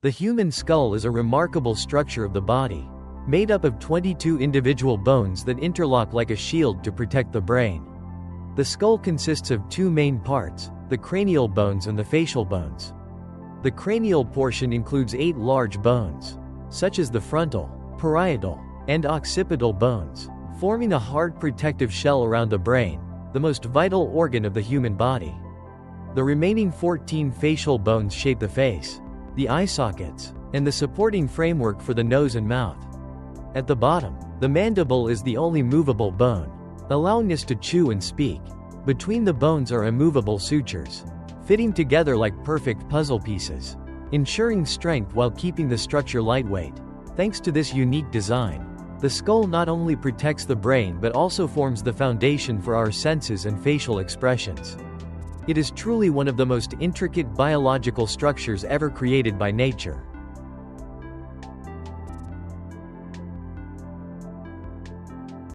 The human skull is a remarkable structure of the body, made up of 22 individual bones that interlock like a shield to protect the brain. The skull consists of two main parts, the cranial bones and the facial bones. The cranial portion includes 8 large bones, such as the frontal, parietal, and occipital bones, forming a hard protective shell around the brain, the most vital organ of the human body. The remaining 14 facial bones shape the face, the eye sockets, and the supporting framework for the nose and mouth. At the bottom, the mandible is the only movable bone, allowing us to chew and speak. Between the bones are immovable sutures, fitting together like perfect puzzle pieces, ensuring strength while keeping the structure lightweight. Thanks to this unique design, the skull not only protects the brain but also forms the foundation for our senses and facial expressions. It is truly one of the most intricate biological structures ever created by nature.